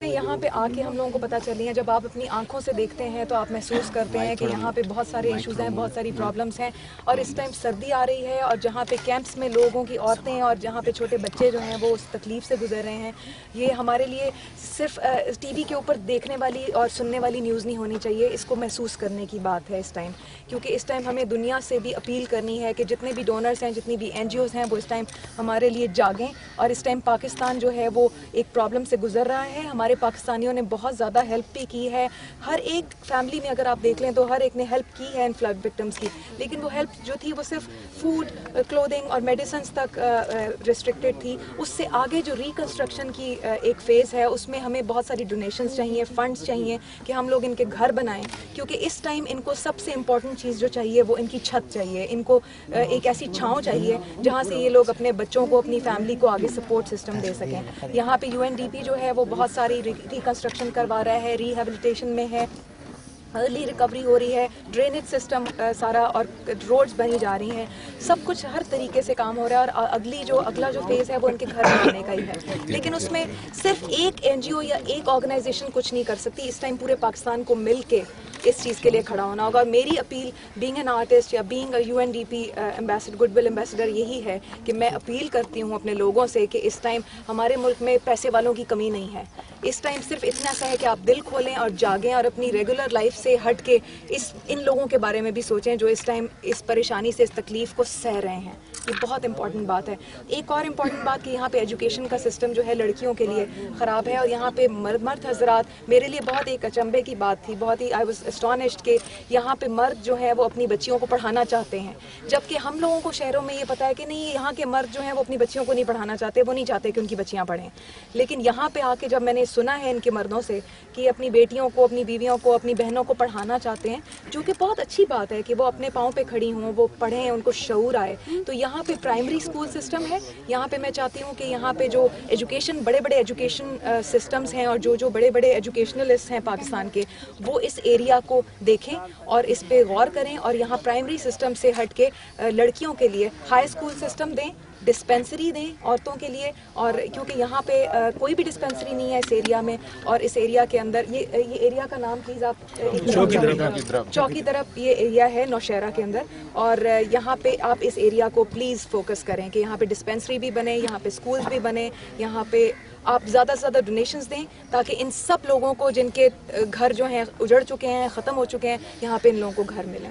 यहाँ पे आके हम लोगों को पता चली है, जब आप अपनी आंखों से देखते हैं तो आप महसूस करते हैं कि यहाँ पे बहुत सारे इश्यूज हैं, बहुत सारी प्रॉब्लम्स हैं। और इस टाइम सर्दी आ रही है और जहाँ पे कैंप्स में लोगों की औरतें और जहाँ पे छोटे बच्चे जो हैं वो उस तकलीफ से गुजर रहे हैं। ये हमारे लिए सिर्फ टीवी के ऊपर देखने वाली और सुनने वाली न्यूज़ नहीं होनी चाहिए, इसको महसूस करने की बात है इस टाइम। क्योंकि इस टाइम हमें दुनिया से भी अपील करनी है कि जितने भी डोनर्स हैं, जितनी भी NGOs हैं, वो इस टाइम हमारे लिए जागें। और इस टाइम पाकिस्तान जो है वो एक प्रॉब्लम से गुजर रहा है। हमारे पाकिस्तानियों ने बहुत ज़्यादा हेल्प भी की है। हर एक फैमिली में अगर आप देख लें तो हर एक ने हेल्प की है इन फ्लड विक्टिम्स की, लेकिन वो हेल्प जो थी वो सिर्फ फूड, क्लोथिंग और मेडिसिन्स तक रिस्ट्रिक्टेड थी। उससे आगे जो रिकन्स्ट्रक्शन की एक फ़ेज़ है उसमें हमें बहुत सारी डोनेशंस चाहिए, फंड्स चाहिए कि हम लोग इनके घर बनाएं। क्योंकि इस टाइम इनको सबसे इम्पॉर्टेंट चीज़ जो चाहिए वो इनकी छत चाहिए, इनको एक ऐसी छाँव चाहिए जहाँ से ये लोग अपने बच्चों को, अपनी फैमिली को आगे सपोर्ट सिस्टम दे सकें। यहाँ पे UNDP जो है वो बहुत सारी रिकंस्ट्रक्शन करवा रहा है, रिहेबिलिटेशन में है, अर्ली रिकवरी हो रही है, ड्रेनेज सिस्टम सारा और रोड्स बनी जा रही हैं, सब कुछ हर तरीके से काम हो रहा है। और अगला जो फेज़ है वो उनके घर बनाने का ही है। लेकिन उसमें सिर्फ एक NGO या एक ऑर्गेनाइजेशन कुछ नहीं कर सकती। इस टाइम पूरे पाकिस्तान को मिल के इस चीज़ के लिए खड़ा होना होगा। और मेरी अपील बीइंग एन आर्टिस्ट या being UNDP ambassador, goodwill ambassador, यही है कि मैं अपील करती हूँ अपने लोगों से कि इस टाइम हमारे मुल्क में पैसे वालों की कमी नहीं है। इस टाइम सिर्फ इतना सा है कि आप दिल खोलें और जागें और अपनी रेगुलर लाइफ से हट के इन लोगों के बारे में भी सोचें जो इस टाइम इस परेशानी से, इस तकलीफ को सह रहे हैं। ये बहुत इंपॉर्टेंट बात है। एक और इम्पॉर्टेंट बात कि यहाँ पे एजुकेशन का सिस्टम जो है लड़कियों के लिए ख़राब है। और यहाँ पे मर्द हजरात, मेरे लिए बहुत एक अचंभे की बात थी, बहुत ही आई वाज एस्टोनिश्ड कि यहाँ पे मर्द जो है वो अपनी बच्चियों को पढ़ाना चाहते हैं, जबकि हम लोगों को शहरों में ये पता है कि नहीं, यहाँ के मर्द जो हैं वो अपनी बच्चियों को नहीं पढ़ाना चाहते, वो नहीं चाहते कि उनकी बच्चियाँ पढ़ें। लेकिन यहाँ पे आके जब मैंने सुना है इनके मर्दों से कि अपनी बेटियों को, अपनी बीवियों को, अपनी बहनों को पढ़ाना चाहते हैं, जो कि बहुत अच्छी बात है कि वो अपने पाँव पे खड़ी हों, वो पढ़ें, उनको शऊर आए। तो यहाँ पे प्राइमरी स्कूल सिस्टम है। यहाँ पे मैं चाहती हूँ कि यहाँ पे जो एजुकेशन, बड़े बड़े एजुकेशन सिस्टम्स हैं और जो बड़े बड़े एजुकेशनलिस्ट हैं पाकिस्तान के, वो इस एरिया को देखें और इस पे गौर करें और यहाँ प्राइमरी सिस्टम से हट के लड़कियों के लिए हाई स्कूल सिस्टम दें, डिस्पेंसरी दें औरतों के लिए। और क्योंकि यहाँ पे कोई भी डिस्पेंसरी नहीं है इस एरिया में, और इस एरिया के अंदर ये एरिया का नाम प्लीज़ आप, चौकी तरफ ये एरिया है नौशहरा के अंदर। और यहाँ पे आप इस एरिया को प्लीज़ फोकस करें कि यहाँ पे डिस्पेंसरी भी बने, यहाँ पे स्कूल्स भी बने, यहाँ पे आप ज़्यादा से ज़्यादा डोनेशंस दें ताकि इन सब लोगों को जिनके घर जो हैं उजड़ चुके हैं, ख़त्म हो चुके हैं, यहाँ पे इन लोगों को घर मिलें।